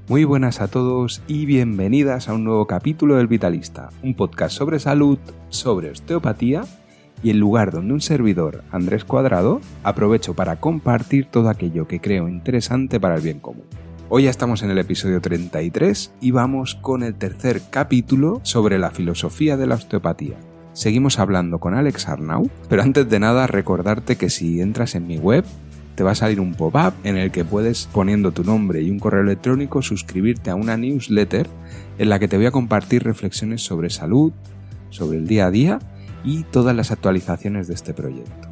Muy buenas a todos y bienvenidas a un nuevo capítulo del Vitalista, un podcast sobre salud, sobre osteopatía y el lugar donde un servidor, Andrés Cuadrado, aprovecho para compartir todo aquello que creo interesante para el bien común. Hoy ya estamos en el episodio 33 y vamos con el tercer capítulo sobre la filosofía de la osteopatía. Seguimos hablando con Alex Arnau, pero antes de nada recordarte que si entras en mi web, te va a salir un pop-up en el que puedes, poniendo tu nombre y un correo electrónico, suscribirte a una newsletter en la que te voy a compartir reflexiones sobre salud, sobre el día a día y todas las actualizaciones de este proyecto.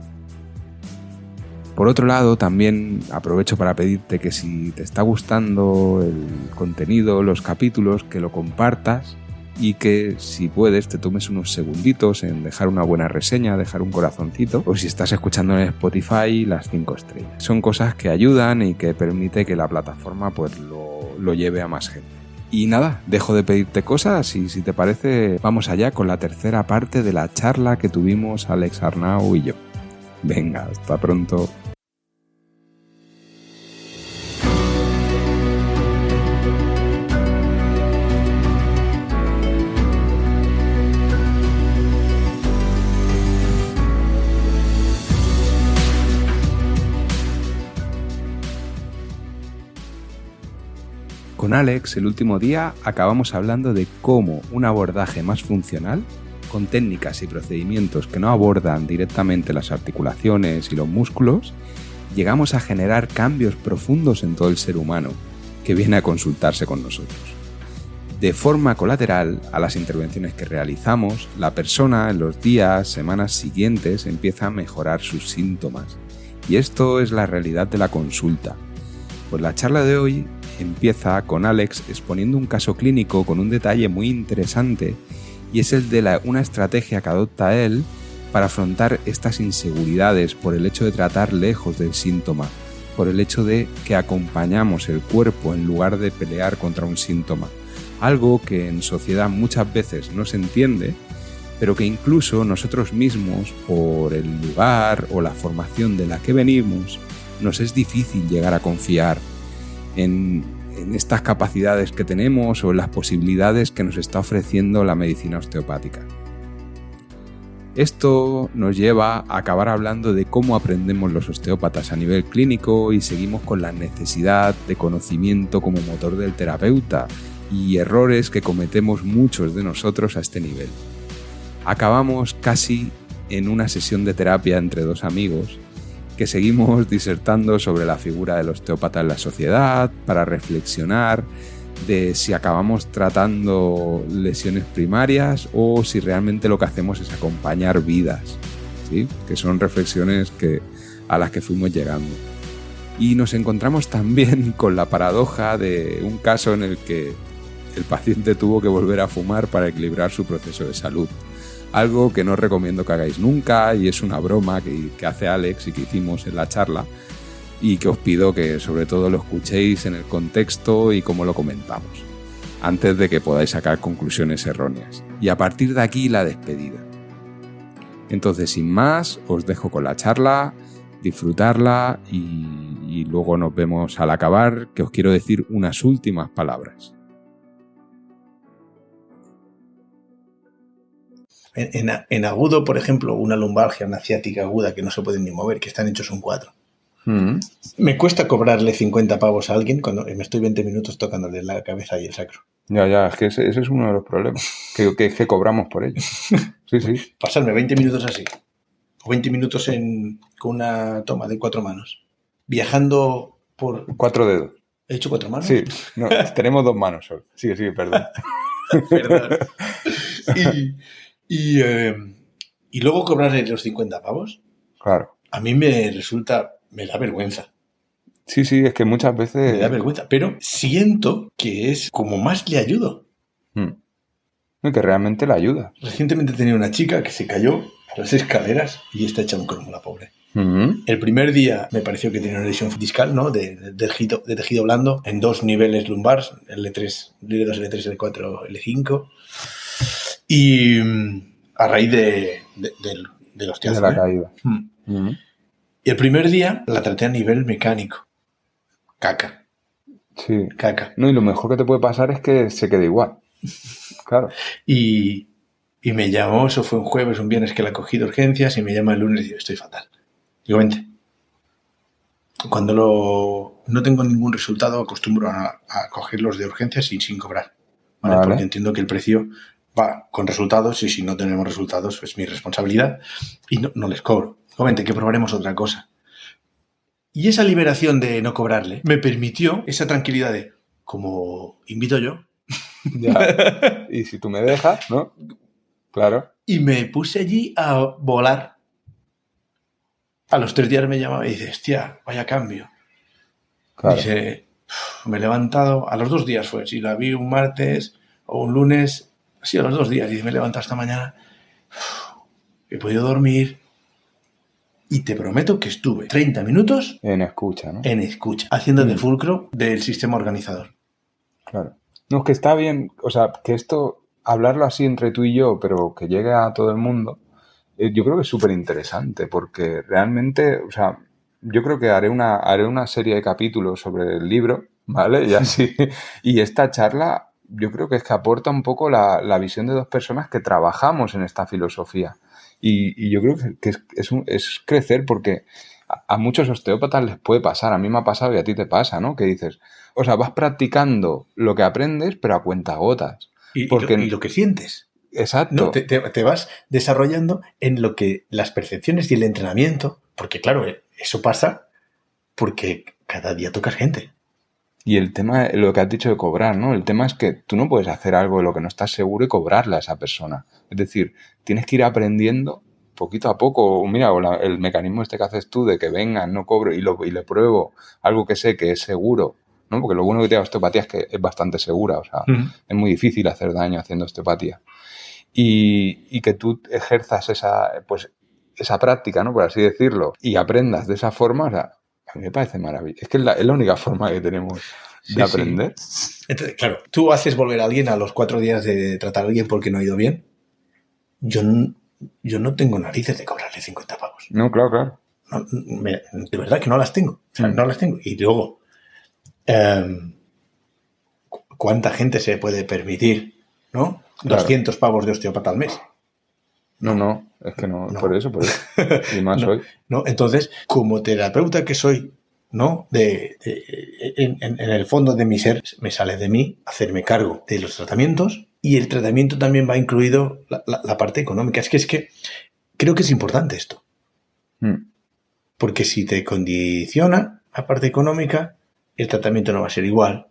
Por otro lado, también aprovecho para pedirte que si te está gustando el contenido, los capítulos, que lo compartas y que si puedes te tomes unos segunditos en dejar una buena reseña, dejar un corazoncito, o si estás escuchando en Spotify, las 5 estrellas. Son cosas que ayudan y que permite que la plataforma pues lo lleve a más gente. Y nada, dejo de pedirte cosas y si te parece vamos allá con la tercera parte de la charla que tuvimos Alex Arnau y yo. Venga, hasta pronto. Con Alex, el último día, acabamos hablando de cómo un abordaje más funcional, con técnicas y procedimientos que no abordan directamente las articulaciones y los músculos, llegamos a generar cambios profundos en todo el ser humano que viene a consultarse con nosotros. De forma colateral a las intervenciones que realizamos, la persona en los días, semanas siguientes empieza a mejorar sus síntomas. Y esto es la realidad de la consulta. Pues la charla de hoy empieza con Alex exponiendo un caso clínico con un detalle muy interesante y es el de una estrategia que adopta él para afrontar estas inseguridades por el hecho de tratar lejos del síntoma, por el hecho de que acompañamos el cuerpo en lugar de pelear contra un síntoma, algo que en sociedad muchas veces no se entiende, pero que incluso nosotros mismos, por el lugar o la formación de la que venimos, nos es difícil llegar a confiar en estas capacidades que tenemos o en las posibilidades que nos está ofreciendo la medicina osteopática. Esto nos lleva a acabar hablando de cómo aprendemos los osteópatas a nivel clínico y seguimos con la necesidad de conocimiento como motor del terapeuta y errores que cometemos muchos de nosotros a este nivel. Acabamos casi en una sesión de terapia entre dos amigos que seguimos disertando sobre la figura del osteópata en la sociedad para reflexionar de si acabamos tratando lesiones primarias o si realmente lo que hacemos es acompañar vidas, ¿sí? Que son reflexiones a las que fuimos llegando. Y nos encontramos también con la paradoja de un caso en el que el paciente tuvo que volver a fumar para equilibrar su proceso de salud. Algo que no os recomiendo que hagáis nunca y es una broma que hace Alex y que hicimos en la charla y que os pido que sobre todo lo escuchéis en el contexto y cómo lo comentamos, antes de que podáis sacar conclusiones erróneas. Y a partir de aquí la despedida. Entonces, sin más, os dejo con la charla, disfrutarla y luego nos vemos al acabar, que os quiero decir unas últimas palabras. En agudo, por ejemplo, una lumbalgia, una ciática aguda que no se pueden ni mover, que están hechos un cuadro. Me cuesta cobrarle 50 pavos a alguien cuando me estoy 20 minutos tocándole la cabeza y el sacro. Ya, es que ese es uno de los problemas, que cobramos por ello. Sí. Pasarme 20 minutos así, o 20 minutos con una toma de 4 manos, viajando por... 4 dedos. ¿He hecho 4 manos? Sí, no, tenemos 2 manos solo. Sigue, perdón. Perdón. Y luego cobrarle los 50 pavos. Claro. A mí me da vergüenza. Sí, es que muchas veces... Me da vergüenza, pero siento que es como más le ayudo. Que realmente le ayuda. Recientemente tenía una chica que se cayó a las escaleras y está hecha un cromo, la pobre. El primer día me pareció que tenía una lesión discal, ¿no? de tejido blando en 2 niveles lumbares, L3, L2, L3, L4, L5. Y a raíz del ostiazo. De la caída. Y el primer día la traté a nivel mecánico. Caca. Sí. caca. No, y lo mejor que te puede pasar es que se quede igual. Claro. Y me llamó, eso fue un jueves, un viernes que la cogí de urgencias, y me llama el lunes y digo, estoy fatal. Digo, vente. Cuando no tengo ningún resultado, acostumbro a cogerlos de urgencias y sin cobrar, ¿vale? Porque entiendo que el precio va con resultados, y si no tenemos resultados, es mi responsabilidad y no les cobro. Digo, vente, que probaremos otra cosa. Y esa liberación de no cobrarle me permitió esa tranquilidad de, como invito yo. Ya. Y si tú me dejas, ¿no? Claro. Y me puse allí a volar. A los 3 días me llamaba y dice, hostia, vaya cambio. Claro. Dice, me he levantado, a los 2 días fue, si la vi un martes o un lunes, sí, a los 2 días, dice, me he levantado esta mañana, he podido dormir, y te prometo que estuve 30 minutos en escucha, ¿no? En escucha, haciendo de fulcro del sistema organizador. Claro. No, es que está bien, o sea, que esto, hablarlo así entre tú y yo, pero que llegue a todo el mundo, yo creo que es súper interesante, porque realmente, o sea, yo creo que haré una serie de capítulos sobre el libro, ¿vale? Y así, y esta charla, yo creo que es que aporta un poco la visión de dos personas que trabajamos en esta filosofía. Y yo creo que es crecer, porque a muchos osteópatas les puede pasar, a mí me ha pasado y a ti te pasa, ¿no? Que dices, o sea, vas practicando lo que aprendes, pero a cuentagotas. Y lo que sientes. Exacto. ¿No? Te vas desarrollando en lo que las percepciones y el entrenamiento, porque claro, eso pasa porque cada día tocas gente. Y el tema, lo que has dicho de cobrar, ¿no? El tema es que tú no puedes hacer algo de lo que no estás seguro y cobrarle a esa persona. Es decir, tienes que ir aprendiendo poquito a poco. Mira, el mecanismo este que haces tú de que venga, no cobro y le pruebo algo que sé que es seguro, ¿no? Porque lo bueno que tiene la osteopatía es que es bastante segura. O sea, es muy difícil hacer daño haciendo osteopatía. Y que tú ejerzas esa práctica, ¿no? Por así decirlo, y aprendas de esa forma, o sea, a mí me parece maravilloso. Es que es la única forma que tenemos de aprender. Sí. Entonces, claro, tú haces volver a alguien a los 4 días de tratar a alguien porque no ha ido bien. Yo no tengo narices de cobrarle 50 pavos. No, claro. No, de verdad que no las tengo. O sea, no las tengo. Y luego, ¿cuánta gente se puede permitir, ¿no? Claro. 200 pavos de osteópata al mes. No, es que no. Por eso. Y más hoy. No, entonces, como terapeuta que soy, ¿no? En el fondo de mi ser, me sale de mí hacerme cargo de los tratamientos, y el tratamiento también va incluido la parte económica. Es que creo que es importante esto. Porque si te condiciona la parte económica, el tratamiento no va a ser igual.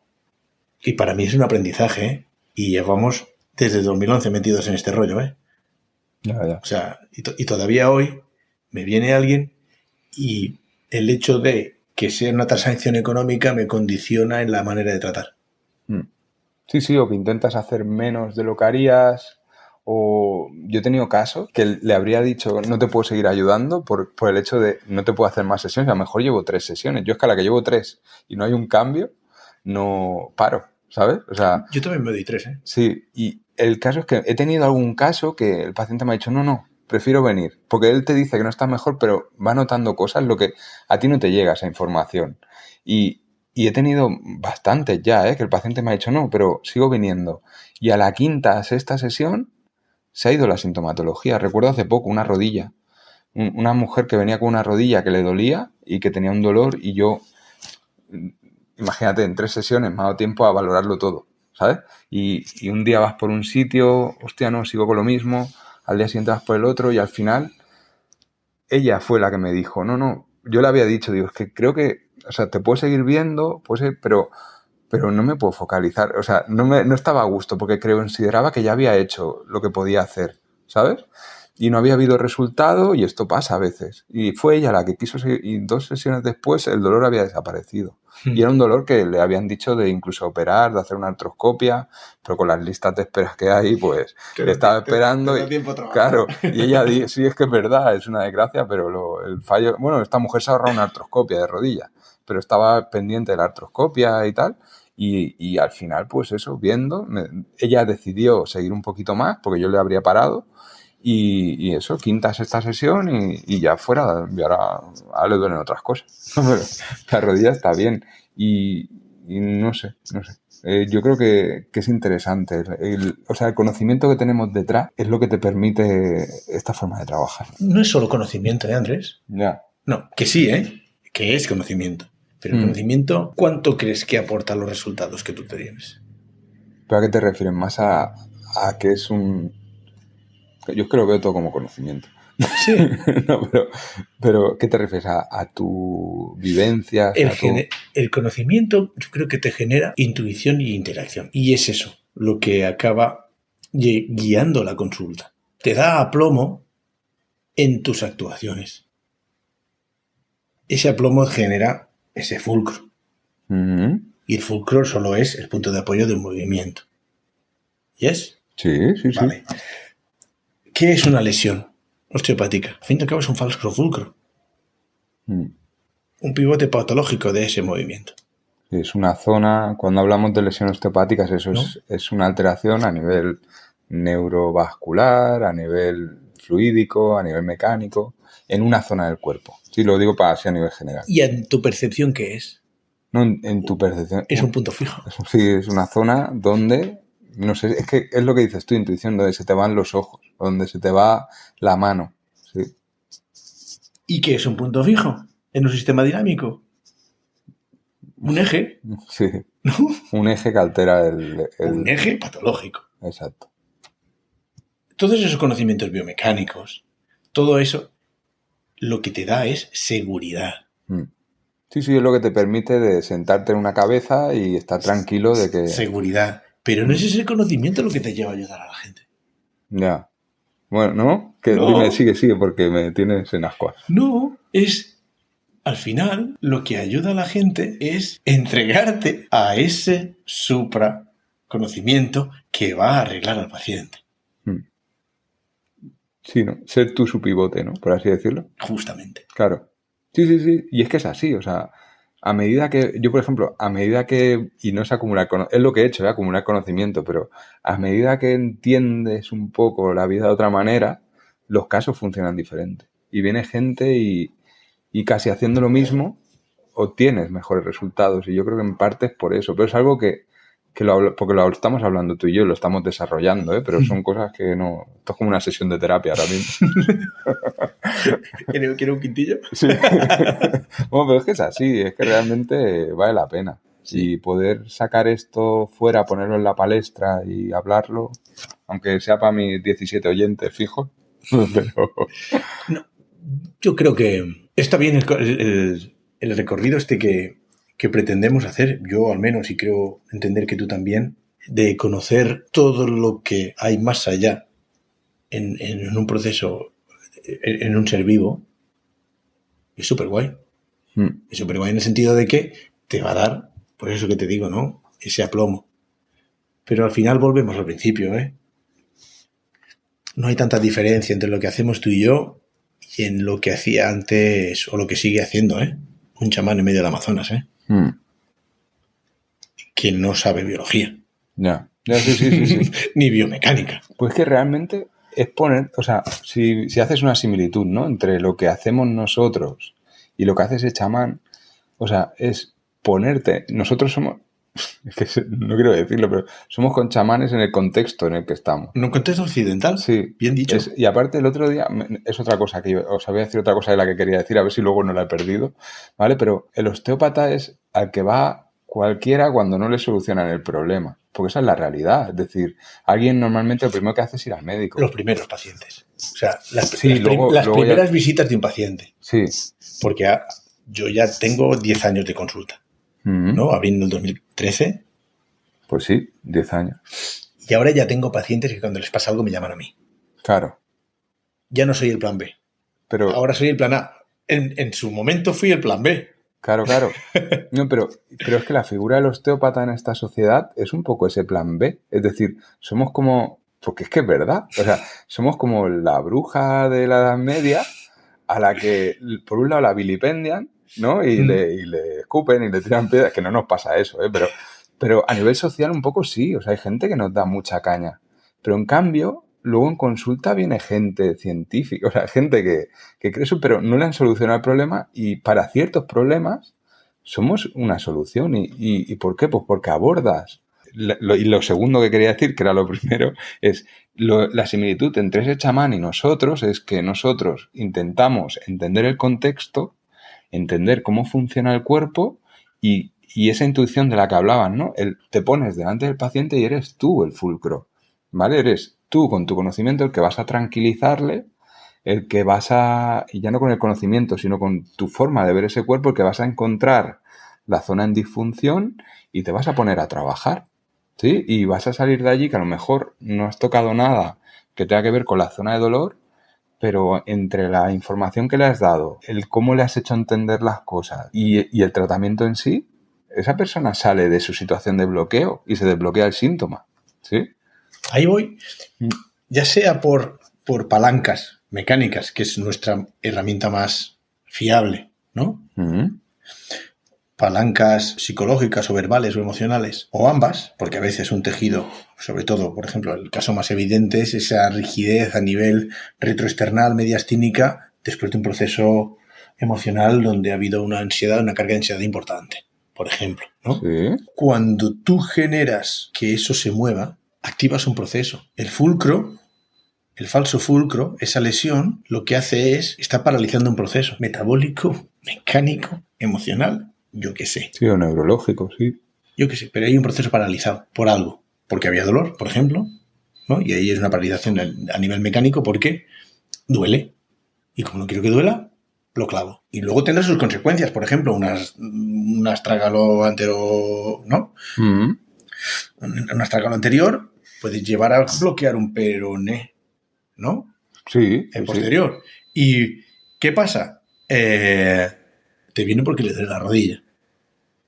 Y para mí es un aprendizaje, ¿eh? Y llevamos desde 2011 metidos en este rollo, ¿eh? Ya. O sea, y todavía hoy me viene alguien y el hecho de que sea una transacción económica me condiciona en la manera de tratar. Sí, o que intentas hacer menos de lo que harías. O yo he tenido casos que le habría dicho no te puedo seguir ayudando por el hecho de no te puedo hacer más sesiones. A lo mejor llevo 3 sesiones. Yo es que a la que llevo 3 y no hay un cambio, no paro, ¿sabes? O sea, yo también me doy 3, ¿eh? Sí, y el caso es que he tenido algún caso que el paciente me ha dicho no, prefiero venir. Porque él te dice que no está mejor, pero va notando cosas lo que a ti no te llega esa información. Y he tenido bastantes ya, que el paciente me ha dicho no, pero sigo viniendo. Y a la 5ª, 6ª sesión se ha ido la sintomatología. Recuerdo hace poco una rodilla. Una mujer que venía con una rodilla que le dolía y que tenía un dolor, y yo, imagínate, en 3 sesiones me ha dado tiempo a valorarlo todo, ¿sabes? Y un día vas por un sitio, hostia, no, sigo con lo mismo, al día siguiente vas por el otro, y al final ella fue la que me dijo, no, yo le había dicho, digo, es que creo que, o sea, te puedo seguir viendo, pero no me puedo focalizar, o sea, no estaba a gusto porque consideraba que ya había hecho lo que podía hacer, ¿sabes? Y no había habido resultado, y esto pasa a veces. Y fue ella la que quiso seguir, y 2 sesiones después el dolor había desaparecido. Y era un dolor que le habían dicho de incluso operar, de hacer una artroscopia, pero con las listas de esperas que hay, pues le estaba esperando. Claro, y ella dice, sí, es que es verdad, es una desgracia, pero el fallo... Bueno, esta mujer se ahorró una artroscopia de rodilla, pero estaba pendiente de la artroscopia y tal. Y al final, pues eso, viendo, ella decidió seguir un poquito más, porque yo le habría parado. Y eso, 5ª, 6ª sesión y ya fuera. Y ahora le duelen otras cosas. La rodilla está bien. Y y no sé. Yo creo que es interesante. O sea, el conocimiento que tenemos detrás es lo que te permite esta forma de trabajar. No es solo conocimiento, Andrés? Ya. No, que sí, que es conocimiento. Pero el conocimiento, ¿cuánto crees que aporta los resultados que tú te tienes? ¿Pero a qué te refieres? Más a que es un... Yo es que lo veo todo como conocimiento. Sí. No, pero ¿qué te refieres? ¿A tu vivencia? El conocimiento yo creo que te genera intuición y interacción. Y es eso lo que acaba guiando la consulta. Te da aplomo en tus actuaciones. Ese aplomo genera ese fulcro. Uh-huh. Y el fulcro solo es el punto de apoyo de un movimiento. ¿Yes? Sí. Vale. ¿Qué es una lesión osteopática? Al fin y al cabo es un falso fulcro. Un pivote patológico de ese movimiento. Es una zona, cuando hablamos de lesiones osteopáticas, eso ¿no? es una alteración a nivel neurovascular, a nivel fluídico, a nivel mecánico, en una zona del cuerpo. Sí, lo digo para así a nivel general. ¿Y en tu percepción qué es? No, en tu percepción. Es un punto fijo. Sí, es una zona donde, no sé, es que es lo que dices tú, intuición, donde se te van los ojos, donde se te va la mano. Sí. ¿Y qué es un punto fijo en un sistema dinámico? ¿Un eje? Sí. ¿No? Un eje que altera el... Un eje patológico. Exacto. Todos esos conocimientos biomecánicos, todo eso, lo que te da es seguridad. Sí, es lo que te permite de sentarte en una cabeza y estar tranquilo de que... Seguridad. Pero no es ese conocimiento lo que te lleva a ayudar a la gente. Ya. Bueno, ¿no? Que no. Dime, sigue, porque me tienes en ascuas. No, es... Al final, lo que ayuda a la gente es entregarte a ese supraconocimiento que va a arreglar al paciente. Sí, ¿no? Ser tú su pivote, ¿no? Por así decirlo. Justamente. Claro. Sí. Y es que es así, o sea, a medida que... Yo, por ejemplo, y no es acumular... Es lo que he hecho, acumular conocimiento, pero a medida que entiendes un poco la vida de otra manera, los casos funcionan diferente. Y viene gente y casi haciendo lo mismo obtienes mejores resultados. Y yo creo que en parte es por eso. Pero es algo porque lo estamos hablando tú y yo, lo estamos desarrollando, pero son cosas que no... Esto es como una sesión de terapia ahora mismo. ¿Quiere un quintillo? Sí. Bueno, pero es que es así, es que realmente vale la pena. Sí. Y poder sacar esto fuera, ponerlo en la palestra y hablarlo, aunque sea para mis 17 oyentes fijos, pero... No, yo creo que está bien el recorrido que pretendemos hacer, yo al menos, y creo entender que tú también, de conocer todo lo que hay más allá en un proceso, en un ser vivo, es súper guay. Es súper guay en el sentido de que te va a dar, por eso que te digo, ¿no? Ese aplomo. Pero al final volvemos al principio, ¿eh? No hay tanta diferencia entre lo que hacemos tú y yo y en lo que hacía antes o lo que sigue haciendo, ¿eh? Un chamán en medio del Amazonas, ¿eh? Que no sabe biología. Ya, sí. Ni biomecánica. Pues que realmente es poner, o sea, si haces una similitud, ¿no? Entre lo que hacemos nosotros y lo que hace ese chamán, o sea, es ponerte, nosotros somos, es que no quiero decirlo, pero somos con chamanes en el contexto en el que estamos. ¿En un contexto occidental? Sí. Bien dicho. Y aparte el otro día, es otra cosa que os voy a decir otra cosa de la que quería decir, a ver si luego no la he perdido, ¿vale? Pero el osteópata es al que va cualquiera cuando no le solucionan el problema, porque esa es la realidad, es decir, alguien normalmente lo primero que hace es ir al médico. Los primeros pacientes. O sea, las primeras visitas de un paciente. Sí. Porque yo ya tengo 10 años de consulta, ¿no? Abriendo el 2013. Pues sí, 10 años. Y ahora ya tengo pacientes que cuando les pasa algo me llaman a mí. Claro. Ya no soy el plan B. Pero ahora soy el plan A. En su momento fui el plan B. Claro. No, pero es que la figura del osteópata en esta sociedad es un poco ese plan B. Es decir, somos como... Porque es que es verdad. O sea, somos como la bruja de la Edad Media a la que, por un lado, la vilipendian, ¿no? Y le escupen y le tiran piedras. Que no nos pasa eso, ¿eh? Pero a nivel social un poco sí. O sea, hay gente que nos da mucha caña. Pero en cambio... Luego en consulta viene gente científica, o sea, gente que cree eso, pero no le han solucionado el problema y para ciertos problemas, somos una solución. ¿Y por qué? Pues porque abordas. Y lo segundo que quería decir, que era lo primero, es la similitud entre ese chamán y nosotros es que nosotros intentamos entender el contexto, entender cómo funciona el cuerpo y esa intuición de la que hablaban, ¿no? Te pones delante del paciente y eres tú el fulcro, ¿vale? Eres tú con tu conocimiento el que vas a tranquilizarle, el que vas a, y ya no con el conocimiento, sino con tu forma de ver ese cuerpo, el que vas a encontrar la zona en disfunción y te vas a poner a trabajar, ¿sí? Y vas a salir de allí que a lo mejor no has tocado nada que tenga que ver con la zona de dolor, pero entre la información que le has dado, el cómo le has hecho entender las cosas y el tratamiento en sí, esa persona sale de su situación de bloqueo y se desbloquea el síntoma, ¿sí? Ahí voy, ya sea por palancas mecánicas, que es nuestra herramienta más fiable, ¿no? Uh-huh. Palancas psicológicas o verbales o emocionales, o ambas, porque a veces un tejido, sobre todo, por ejemplo, el caso más evidente es esa rigidez a nivel retroesternal, mediastínica, después de un proceso emocional donde ha habido una ansiedad, una carga de ansiedad importante, por ejemplo, ¿no? Sí. Cuando tú generas que eso se mueva, activas un proceso. El fulcro, el falso fulcro, esa lesión, lo que hace es, está paralizando un proceso metabólico, mecánico, emocional, yo qué sé. Sí, o neurológico, sí. Yo qué sé, pero hay un proceso paralizado por algo. Porque había dolor, por ejemplo, ¿no? Y ahí es una paralización a nivel mecánico porque duele. Y como no quiero que duela, lo clavo. Y luego tendrá sus consecuencias. Por ejemplo, un astrágalo anterior, ¿no? Uh-huh. Un astrágalo anterior puede llevar a bloquear un peroné, ¿no? Sí. El posterior. Sí. ¿Y qué pasa? Te viene porque le duele la rodilla.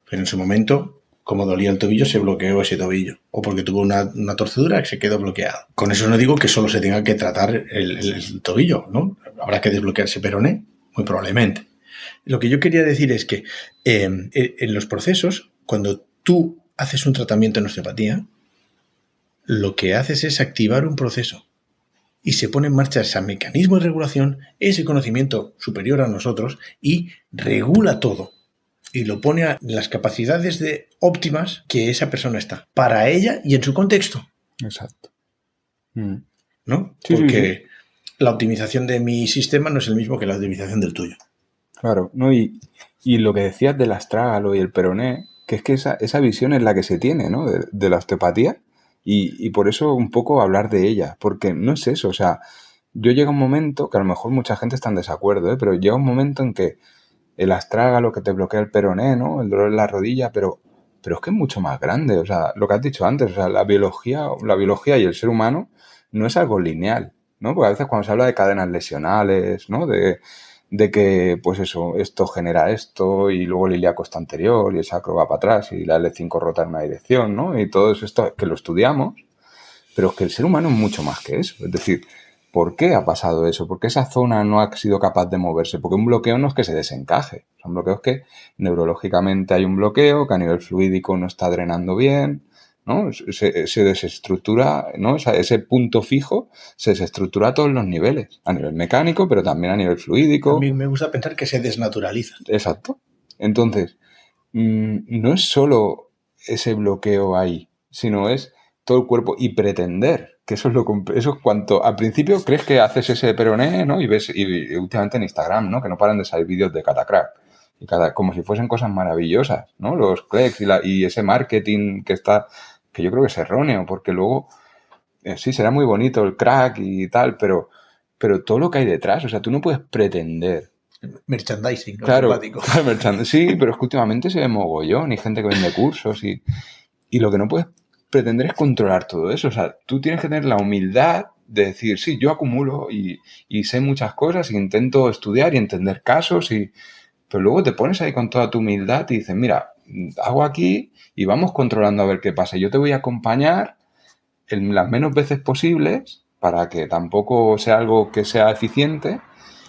Pero en su momento, como dolía el tobillo, se bloqueó ese tobillo. O porque tuvo una torcedura que se quedó bloqueado. Con eso no digo que solo se tenga que tratar el tobillo, ¿no? Habrá que desbloquear ese peroné, muy probablemente. Lo que yo quería decir es que en los procesos, cuando tú haces un tratamiento en osteopatía, lo que haces es activar un proceso. Y se pone en marcha ese mecanismo de regulación, ese conocimiento superior a nosotros, y regula todo. Y lo pone a las capacidades óptimas que esa persona está, para ella y en su contexto. Exacto. ¿No? Sí, porque la optimización de mi sistema no es el mismo que la optimización del tuyo. Claro, ¿no? Y lo que decías del astrágalo y el peroné, que es que esa visión es la que se tiene, ¿no? De la osteopatía y por eso un poco hablar de ella, porque no es eso, o sea, yo llega un momento, que a lo mejor mucha gente está en desacuerdo, pero llega un momento en que el astrágalo que te bloquea el peroné, ¿no? El dolor en la rodilla, pero es que es mucho más grande, o sea, lo que has dicho antes, o sea, la biología y el ser humano no es algo lineal, ¿no? Porque a veces cuando se habla de cadenas lesionales, ¿no? De que, pues eso, esto genera esto y luego el ilíaco está anterior y el sacro va para atrás y la L5 rota en una dirección, ¿no? Y todo esto que lo estudiamos, pero es que el ser humano es mucho más que eso. Es decir, ¿por qué ha pasado eso? ¿Por qué esa zona no ha sido capaz de moverse? Porque un bloqueo no es que se desencaje. Son bloqueos que neurológicamente hay un bloqueo, que a nivel fluídico no está drenando bien, ¿no? Se desestructura, ¿no? Ese punto fijo se desestructura a todos los niveles, a nivel mecánico, pero también a nivel fluídico. A mí me gusta pensar que se desnaturaliza. Exacto. Entonces, no es solo ese bloqueo ahí, sino es todo el cuerpo y pretender, que eso es cuanto al principio crees que haces ese peroné, ¿no? Y ves, y últimamente en Instagram, ¿no? Que no paran de salir vídeos de catacrack. Y como si fuesen cosas maravillosas, ¿no? Los clics y ese marketing que yo creo que es erróneo, porque luego sí, será muy bonito el crack y tal, pero todo lo que hay detrás, o sea, tú no puedes pretender. Merchandising, claro, sí, pero es que últimamente se ve mogollón y gente que vende cursos y lo que no puedes pretender es controlar todo eso. O sea, tú tienes que tener la humildad de decir, sí, yo acumulo y sé muchas cosas, y intento estudiar y entender casos, pero luego te pones ahí con toda tu humildad y dices, mira, hago aquí y vamos controlando a ver qué pasa. Yo te voy a acompañar en las menos veces posibles para que tampoco sea algo que sea eficiente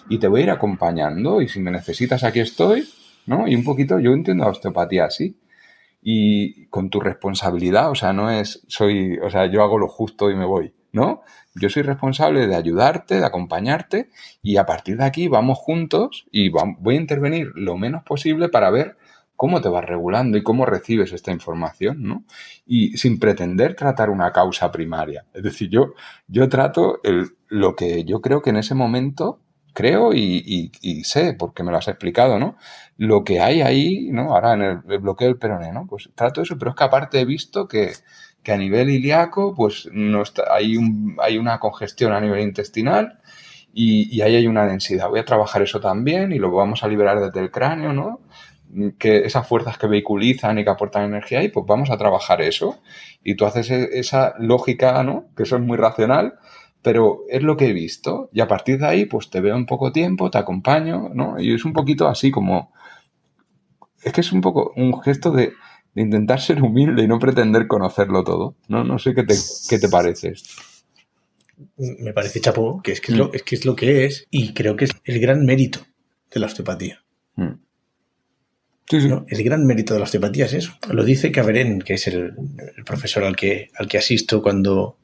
y te voy a ir acompañando y si me necesitas aquí estoy, ¿no? Y un poquito, yo entiendo la osteopatía así. Y con tu responsabilidad, o sea, yo hago lo justo y me voy, ¿no? Yo soy responsable de ayudarte, de acompañarte y a partir de aquí vamos juntos y voy a intervenir lo menos posible para ver cómo te vas regulando y cómo recibes esta información, ¿no? Y sin pretender tratar una causa primaria. Es decir, yo trato lo que yo creo que en ese momento creo y sé, porque me lo has explicado, ¿no? Lo que hay ahí, ¿no? Ahora en el bloqueo del peroné, ¿no? Pues trato eso, pero es que aparte he visto que a nivel ilíaco, pues no está, hay una congestión a nivel intestinal y ahí hay una densidad. Voy a trabajar eso también y lo vamos a liberar desde el cráneo, ¿no? Que esas fuerzas que vehiculizan y que aportan energía ahí, pues vamos a trabajar eso. Y tú haces esa lógica, ¿no? Que eso es muy racional, pero es lo que he visto. Y a partir de ahí, pues te veo en poco tiempo, te acompaño, ¿no? Y es un poquito así como... Es que es un poco un gesto de intentar ser humilde y no pretender conocerlo todo. No sé qué te parece esto. Me parece chapó, que es lo que es, y creo que es el gran mérito de la osteopatía. Sí, sí. ¿No? El gran mérito de la osteopatía es eso. Lo dice Caberén, que es el profesor al que asisto cuando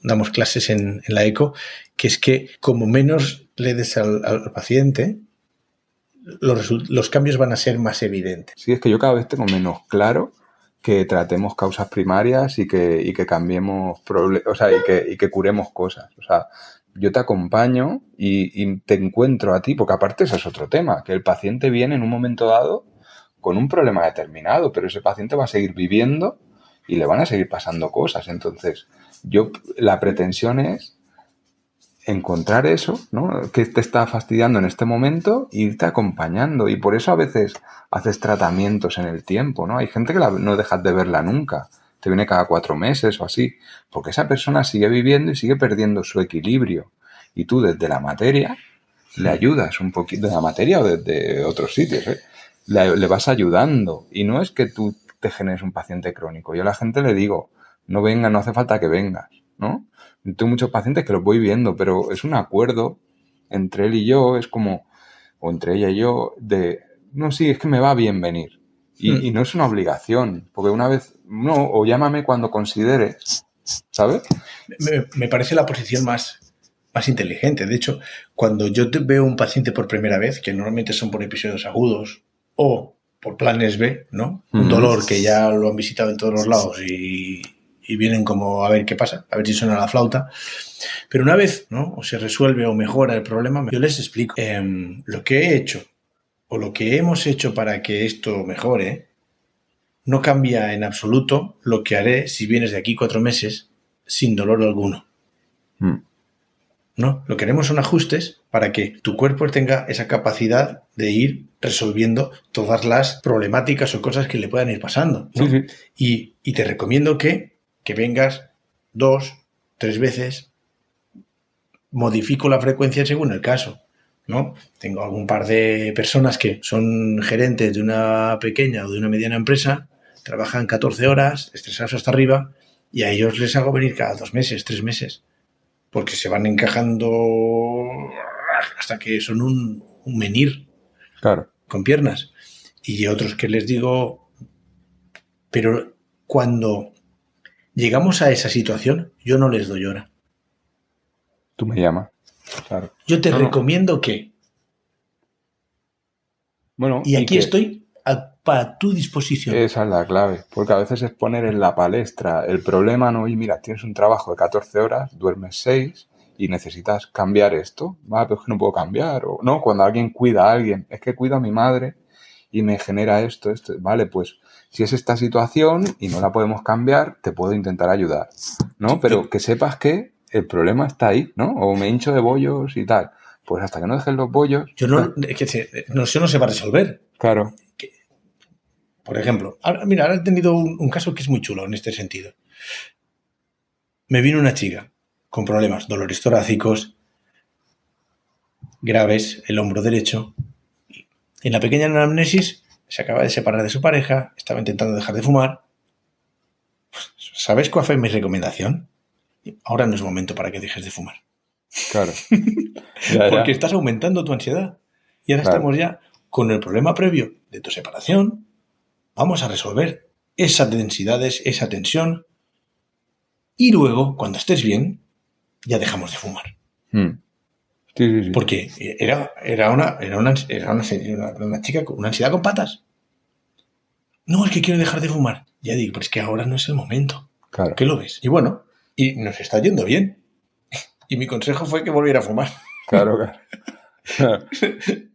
damos clases en la ECO, que es que como menos le des al paciente, los cambios van a ser más evidentes. Sí, es que yo cada vez tengo menos claro que tratemos causas primarias y que cambiemos problemas, o sea, y que curemos cosas. O sea, yo te acompaño y te encuentro a ti, porque aparte ese es otro tema, que el paciente viene en un momento dado con un problema determinado, pero ese paciente va a seguir viviendo y le van a seguir pasando cosas. Entonces, la pretensión es encontrar eso, ¿no? Que te está fastidiando en este momento e irte acompañando. Y por eso a veces haces tratamientos en el tiempo, ¿no? Hay gente que no dejas de verla nunca. Te viene cada 4 meses o así. Porque esa persona sigue viviendo y sigue perdiendo su equilibrio. Y tú desde la materia le ayudas un poquito, de la materia o desde otros sitios, ¿eh? Le vas ayudando. Y no es que tú te generes un paciente crónico. Yo a la gente le digo, no venga, no hace falta que vengas, ¿no? Tengo muchos pacientes que los voy viendo, pero es un acuerdo entre él y yo, es como, o entre ella y yo, de, no, sí, es que me va bien venir. Y no es una obligación, porque una vez, no, o llámame cuando consideres, ¿sabes? Me parece la posición más inteligente. De hecho, cuando yo veo un paciente por primera vez, que normalmente son por episodios agudos o por planes B, ¿no? Un dolor que ya lo han visitado en todos los lados y vienen como a ver qué pasa, a ver si suena la flauta. Pero una vez, ¿no? O se resuelve o mejora el problema, yo les explico lo que he hecho o lo que hemos hecho para que esto mejore. No cambia en absoluto lo que haré si vienes de aquí 4 meses sin dolor alguno. ¿No? Lo que haremos son ajustes para que tu cuerpo tenga esa capacidad de ir resolviendo todas las problemáticas o cosas que le puedan ir pasando, ¿no? Sí. Y te recomiendo que vengas 2, 3 veces. Modifico la frecuencia según el caso, ¿no? Tengo algún par de personas que son gerentes de una pequeña o de una mediana empresa, trabajan 14 horas, estresados hasta arriba, y a ellos les hago venir cada 2 meses, 3 meses, porque se van encajando hasta que son un menhir, claro, con piernas. Y otros que les digo, pero cuando llegamos a esa situación, yo no les doy hora. Tú me llamas, claro. Yo te recomiendo que... Bueno, y aquí estoy para tu disposición. Esa es la clave, porque a veces es poner en la palestra el problema, ¿no? Y mira, tienes un trabajo de 14 horas, duermes 6 y necesitas cambiar esto. Pero es que no puedo cambiar. O no, cuando alguien cuida a alguien, es que cuido a mi madre y me genera esto. Vale, pues si es esta situación y no la podemos cambiar, te puedo intentar ayudar, ¿no? Pero que sepas que el problema está ahí, ¿no? O me hincho de bollos y tal. Pues hasta que no dejes los bollos... Es que eso no se va a resolver. Claro. Por ejemplo, ahora he tenido un caso que es muy chulo en este sentido. Me vino una chica con problemas, dolores torácicos graves, el hombro derecho. En la pequeña anamnesis se acaba de separar de su pareja, estaba intentando dejar de fumar. ¿Sabes cuál fue mi recomendación? Ahora no es momento para que dejes de fumar. Claro. Porque estás aumentando tu ansiedad. Y ahora estamos ya con el problema previo de tu separación. Vamos a resolver esas densidades, esa tensión. Y luego, cuando estés bien, ya dejamos de fumar. Sí. Porque era una chica con una ansiedad con patas. No, es que quiero dejar de fumar. Ya digo, pero es que ahora no es el momento. Claro. ¿Qué lo ves? Y bueno, y nos está yendo bien. Y mi consejo fue que volviera a fumar. Claro.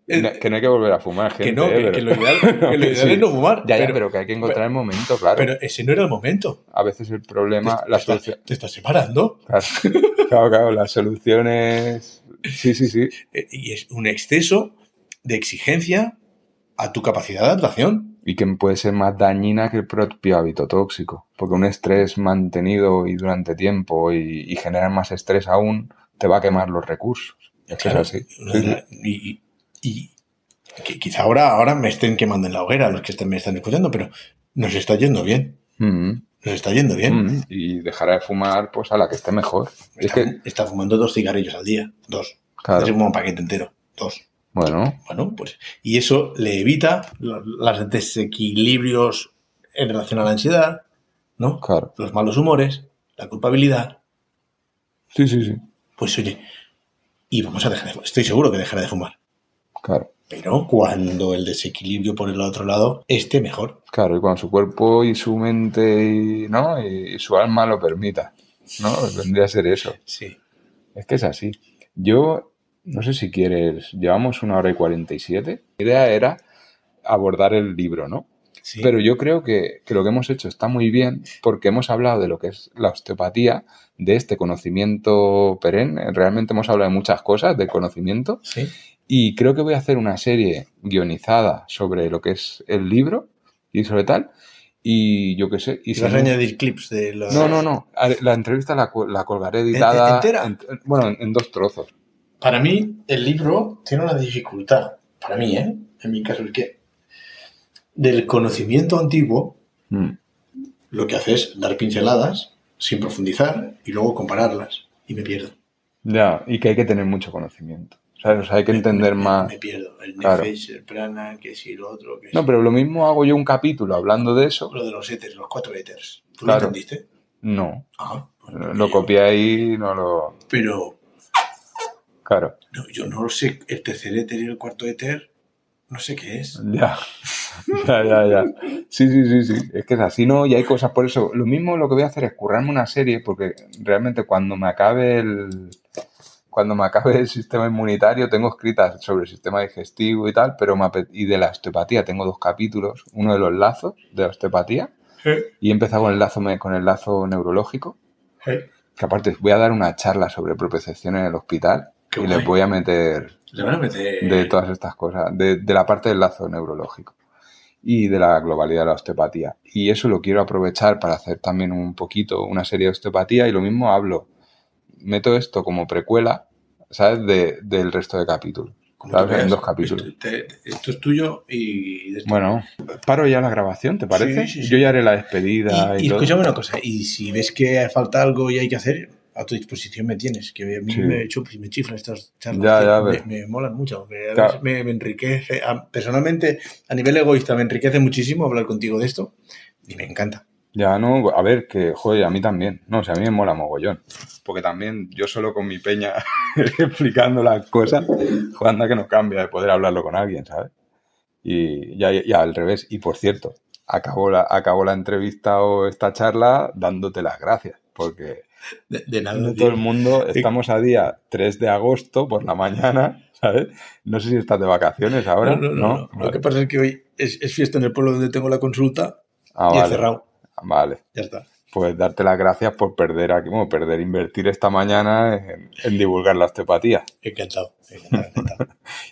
Que no hay que volver a fumar, gente. Que lo ideal es no fumar. Pero que hay que encontrar el momento, claro. Pero ese no era el momento. A veces el problema... Te estás separando. Claro, la solución es... Sí. Y es un exceso de exigencia a tu capacidad de adaptación. Y que puede ser más dañina que el propio hábito tóxico. Porque un estrés mantenido y durante tiempo y generar más estrés aún te va a quemar los recursos. Claro, es así. Y que quizá ahora me estén quemando en la hoguera los que me están escuchando, pero nos está yendo bien. Nos está yendo bien. Y dejará de fumar pues a la que esté mejor. Está fumando 2 cigarrillos al día. 2. Claro. Es un paquete entero. 2. Bueno, pues... Y eso le evita los desequilibrios en relación a la ansiedad, ¿no? Claro. Los malos humores, la culpabilidad. Sí. Pues oye, y vamos a dejar de fumar. Estoy seguro que dejará de fumar. Claro. Pero cuando el desequilibrio por el otro lado esté mejor. Claro, y cuando su cuerpo y su mente y su alma lo permita, ¿no? Vendría a ser eso. Sí. Es que es así. Yo, no sé si quieres, llevamos 1 hora y 47. La idea era abordar el libro, ¿no? Sí. Pero yo creo que lo que hemos hecho está muy bien porque hemos hablado de lo que es la osteopatía, de este conocimiento perenne. Realmente hemos hablado de muchas cosas, de conocimiento. Sí. Y creo que voy a hacer una serie guionizada sobre lo que es el libro y sobre tal. Y yo qué sé. ¿Y vas a añadir clips de los...? No. La entrevista la colgaré editada. ¿Entera? En 2 trozos. Para mí, el libro tiene una dificultad. Para mí, en mi caso, es que del conocimiento antiguo, lo que hace es dar pinceladas sin profundizar y luego compararlas. Y me pierdo. Ya, y que hay que tener mucho conocimiento. ¿Sabes? O sea, hay que entender más. Me pierdo. El Nefesh, el Prana, que si lo otro. Que no, pero lo mismo hago yo un capítulo hablando de eso. Lo de los éteres, los 4 éteres. ¿Tú Claro. lo entendiste? No. Bueno, lo copié ahí, no lo... Pero... Claro. No, yo no lo sé. El tercer éter y el cuarto éter, no sé qué es. Ya. Sí. Es que es así, ¿no? Y hay cosas por eso. Lo mismo lo que voy a hacer es currarme una serie porque realmente cuando me acabe el sistema inmunitario tengo escritas sobre el sistema digestivo y tal, y de la osteopatía tengo 2 capítulos. Uno de los lazos de la osteopatía y he empezado con el lazo neurológico. Que aparte voy a dar una charla sobre propiocepción en el hospital. Qué y guay. Les voy a meter... Le van a meter... De todas estas cosas, de la parte del lazo neurológico y de la globalidad de la osteopatía. Y eso lo quiero aprovechar para hacer también un poquito una serie de osteopatía y lo mismo meto esto como precuela, ¿sabes? Del resto de capítulos. ¿Sabes? En 2 capítulos. Esto es tuyo y... Bueno, paro ya la grabación, ¿te parece? Sí. Yo ya haré la despedida y todo. Escúchame una cosa, y si ves que falta algo y hay que hacer... A tu disposición me tienes, que a mí me chiflan estas charlas. Me molan mucho, me enriquece. Personalmente, a nivel egoísta, me enriquece muchísimo hablar contigo de esto y me encanta. Ya, no, a ver, que, joder, a mí también. No, o sea, a mí me mola mogollón. Porque también yo solo con mi peña explicando las cosas, joder, anda que no cambia de poder hablarlo con alguien, ¿sabes? Y ya al revés. Y por cierto, acabó la entrevista o esta charla dándote las gracias, porque... De nada, no todo el mundo, estamos a día 3 de agosto por la mañana, ¿sabes? No sé si estás de vacaciones ahora. No. Lo que pasa es que hoy es fiesta en el pueblo donde tengo la consulta y he cerrado. Vale. Ya está. Pues darte las gracias por invertir esta mañana en divulgar la osteopatía. Encantado.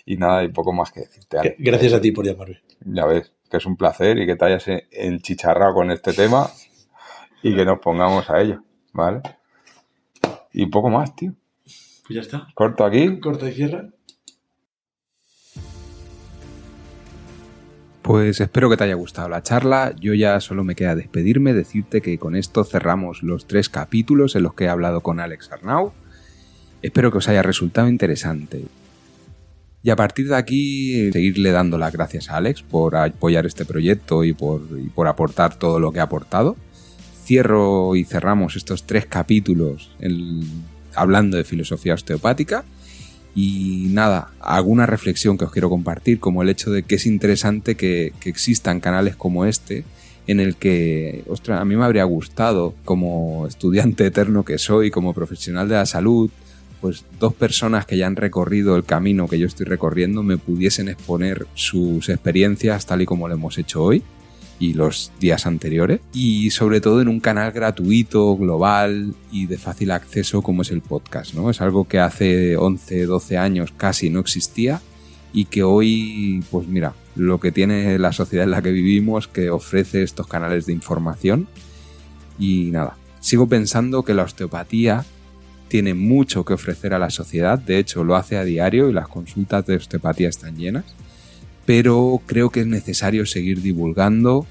Y nada, y poco más que decirte, Ale. Gracias a ti por llamarme. Ya ves, que es un placer y que te hayas enchicharrado con este tema y que nos pongamos a ello, ¿vale? Y poco más, tío. Pues ya está. Corto aquí. Corta y cierra. Pues espero que te haya gustado la charla. Yo ya solo me queda despedirme, decirte que con esto cerramos los 3 capítulos en los que he hablado con Alex Arnau. Espero que os haya resultado interesante. Y a partir de aquí, seguirle dando las gracias a Alex por apoyar este proyecto y por aportar todo lo que ha aportado. Cierro y cerramos estos 3 capítulos hablando de filosofía osteopática Y nada, alguna reflexión que os quiero compartir, como el hecho de que es interesante que existan canales como este, en el que, ostras, a mí me habría gustado, como estudiante eterno que soy, como profesional de la salud, pues 2 personas que ya han recorrido el camino que yo estoy recorriendo me pudiesen exponer sus experiencias tal y como lo hemos hecho hoy y los días anteriores, y sobre todo en un canal gratuito, global y de fácil acceso como es el podcast, ¿no? Es algo que hace 11, 12 años casi no existía y que hoy, pues mira, lo que tiene la sociedad en la que vivimos, que ofrece estos canales de información. Y nada, sigo pensando que la osteopatía tiene mucho que ofrecer a la sociedad, de hecho lo hace a diario y las consultas de osteopatía están llenas, pero creo que es necesario seguir divulgando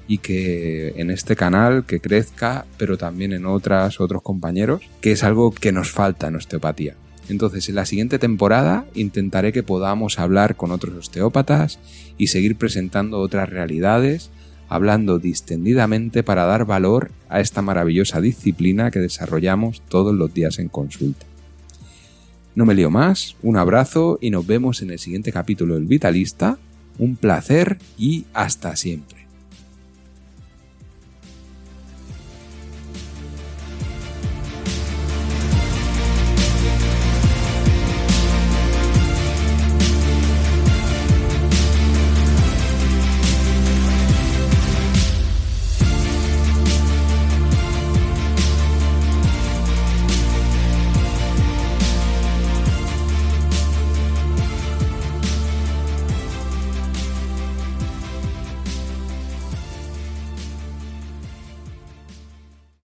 y que en este canal que crezca, pero también en otros compañeros, que es algo que nos falta en osteopatía. Entonces, en la siguiente temporada intentaré que podamos hablar con otros osteópatas y seguir presentando otras realidades, hablando distendidamente para dar valor a esta maravillosa disciplina que desarrollamos todos los días en consulta. No me lío más, un abrazo y nos vemos en el siguiente capítulo del Vitalista. Un placer y hasta siempre.